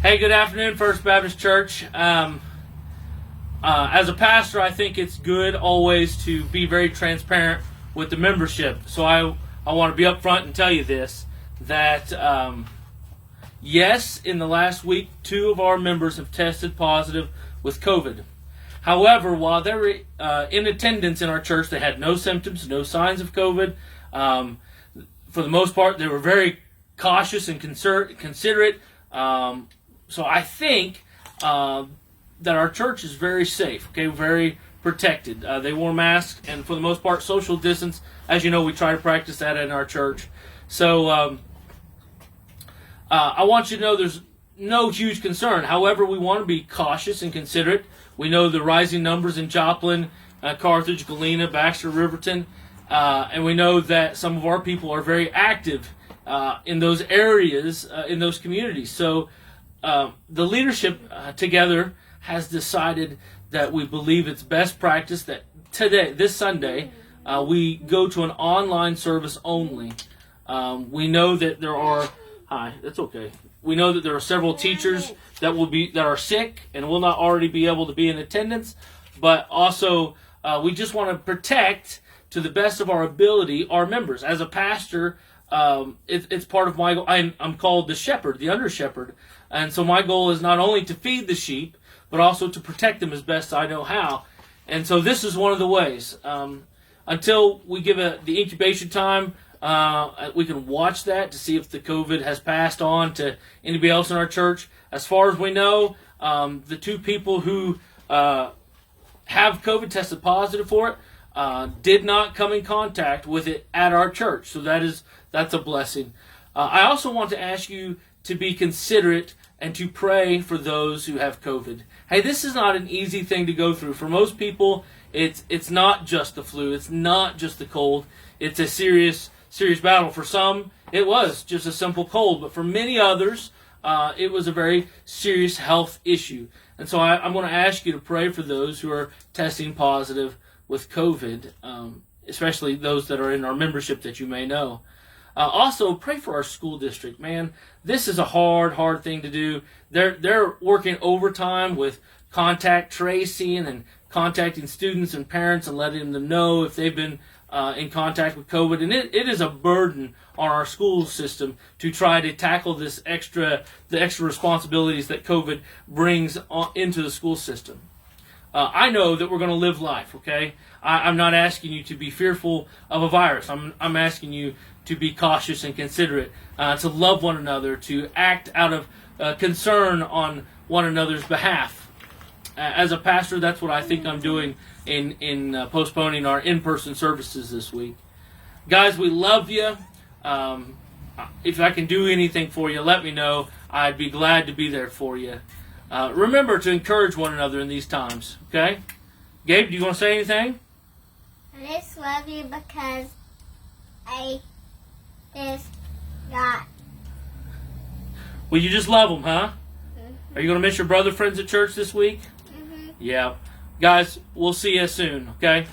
Hey, good afternoon, First Baptist Church. As a pastor, I think it's good always to be very transparent with the membership. So I want to be upfront and tell you this, that yes, in the last week, 2 of our members have tested positive with COVID. However, while they were in attendance in our church, they had no symptoms, no signs of COVID. For the most part, they were very cautious and considerate. So I think that our church is very safe, okay, very protected. They wore masks, and for the most part, social distance. As you know, we try to practice that in our church. So I want you to know there's no huge concern. However, we want to be cautious and considerate. We know the rising numbers in Joplin, Carthage, Galena, Baxter, Riverton, and we know that some of our people are very active in those areas, in those communities. So the leadership together has decided that we believe it's best practice that today, this Sunday, we go to an online service only. We know that there are, that's okay. We know that there are several teachers that are sick and will not already be able to be in attendance, but also we just want to protect, to the best of our ability, our members. As a pastor, it's part of my goal. I'm called the shepherd, the under shepherd, and so my goal is not only to feed the sheep, but also to protect them as best I know how. And so this is one of the ways. Until we give the incubation time, we can watch that to see if the COVID has passed on to anybody else in our church. As far as we know, the 2 people who have COVID tested positive for it did not come in contact with it at our church. So that's a blessing. I also want to ask you to be considerate and to pray for those who have COVID. Hey, this is not an easy thing to go through. For most people, it's not just the flu. It's not just the cold. It's a serious battle. For some, it was just a simple cold. But for many others, it was a very serious health issue. And so I'm going to ask you to pray for those who are testing positive with COVID, especially those that are in our membership that you may know. Also, pray for our school district. Man, this is a hard thing to do. They're working overtime with contact tracing and contacting students and parents and letting them know if they've been in contact with COVID. And it is a burden on our school system to try to tackle the extra responsibilities that COVID brings into the school system. I know that we're going to live life, okay? I'm not asking you to be fearful of a virus. I'm asking you to be cautious and considerate, to love one another, to act out of concern on one another's behalf. As a pastor, that's what I think I'm doing in postponing our in-person services this week. Guys, we love you. If I can do anything for you, let me know. I'd be glad to be there for you. Remember to encourage one another in these times, okay? Gabe, do you want to say anything? I just love you because I just got... Well, you just love them, huh? Mm-hmm. Are you going to miss your brother friends at church this week? Mm-hmm. Yeah. Guys, we'll see you soon, okay?